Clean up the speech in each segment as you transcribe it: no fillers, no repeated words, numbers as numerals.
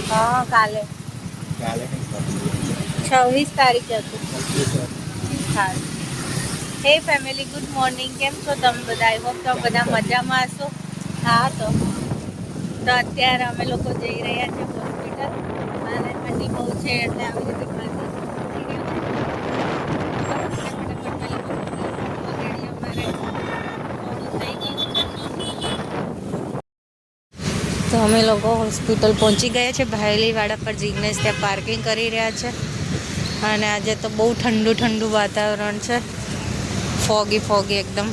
हाँ काले 26 तारीखे હતું. હા. હે ફેમિલી, ગુડ મોર્નિંગ. કેમ છો તમે બધા? આઈ હોપ તમે બધા મજામાં હશો. હા તો અત્યારે અમે લોકો જઈ રહ્યા છીએ હોસ્પિટલ અને ઠંડી બહુ છે એટલે આવી રીતે તો અમે લોકો હોસ્પિટલ પહોંચી ગયા છે. ભાયલીવાડા પર જિગ્નેશ ત્યાં પાર્કિંગ કરી રહ્યા છે અને આજે તો બહુ ઠંડુ ઠંડુ વાતાવરણ છે, ફોગી એકદમ.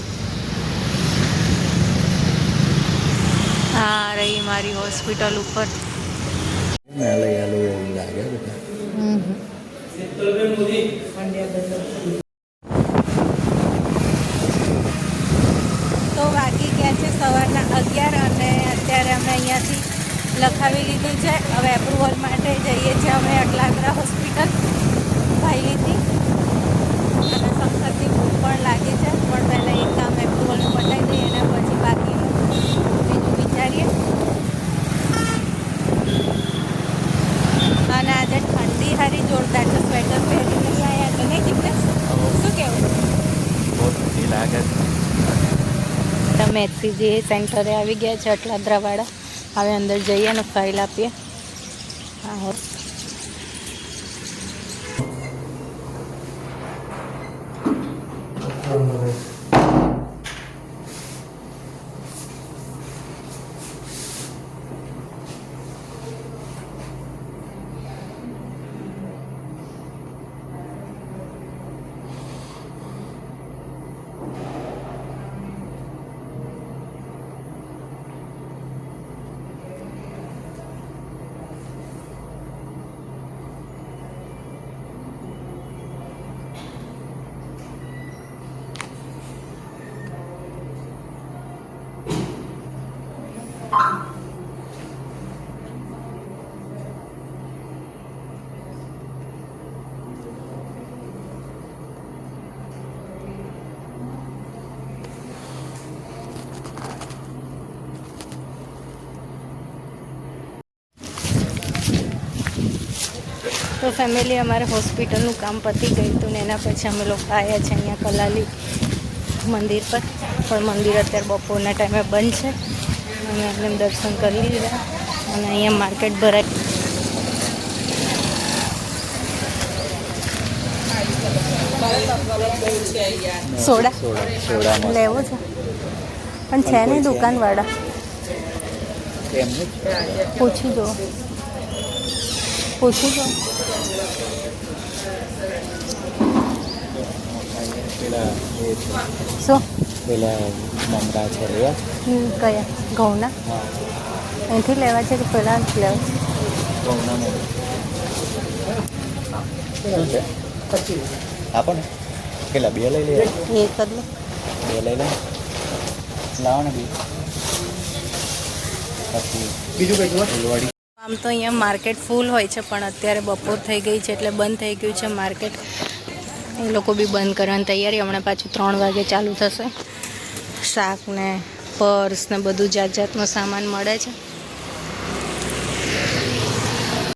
આ રહી મારી હોસ્પિટલ ઉપર. તો વાગી ગયા છે સવારના 11 અને અત્યારે અમે અહીંયાથી લખાવી લીધું છે. હવે એપ્રુવલ માટે જઈએ છીએ અમે અટલાદરા હોસ્પિટલ ભાઈલીથી અને સખતથી ભૂખ પણ લાગી છે, પણ પહેલાં એક કામ એપ્રુવલનું પતાવી દઈએ એના પછી બાકીનું બીજું વિચારીએ. અને આજે ઠંડી હારી જોરદાર છે, સ્વેટર પહેરીને આવ્યા તો નહીં જિગ્નેશ? શું કહેવું? બહુ ઠંડી લાગે છે. તમે HCG સેન્ટરે આવી ગયા છે અટલાદરાવાળા. હવે અંદર જઈએ અને ફાઇલ આપીએ. હા તો ફેમિલી, અમારે હોસ્પિટલનું કામ પતી ગયું હતું ને એના પછી અમે લોકો આવ્યા છે અહીંયા કલાલી મંદિર પર. પણ મંદિર અત્યારે બપોરના ટાઈમે બંધ છે અને એમને દર્શન કરી લીધા અને અહીંયા માર્કેટ ભરાય. સોડા લેવું છે પણ છે નહીં દુકાનવાળા. પૂછી જો શું પેલા મમરા છે કયા ઘઉંના? અહીંથી લેવા છે કે પેલા લેવા છે? આપો ને પેલા 2 લઈ લે. એક જ લો. 2 લઈ લે. લાવો ને પછી બીજું કઈ ફૂલવાડી. આમ તો અહીંયા માર્કેટ ફૂલ હોય છે પણ અત્યારે બપોર થઈ ગઈ છે એટલે બંધ થઈ ગયું છે માર્કેટ. એ લોકો બી બંધ કરવાની તૈયારી. હમણાં પાછું 3 વાગે ચાલુ થશે. શાક ને પર્સ ને બધું જાતનો સામાન મળે છે.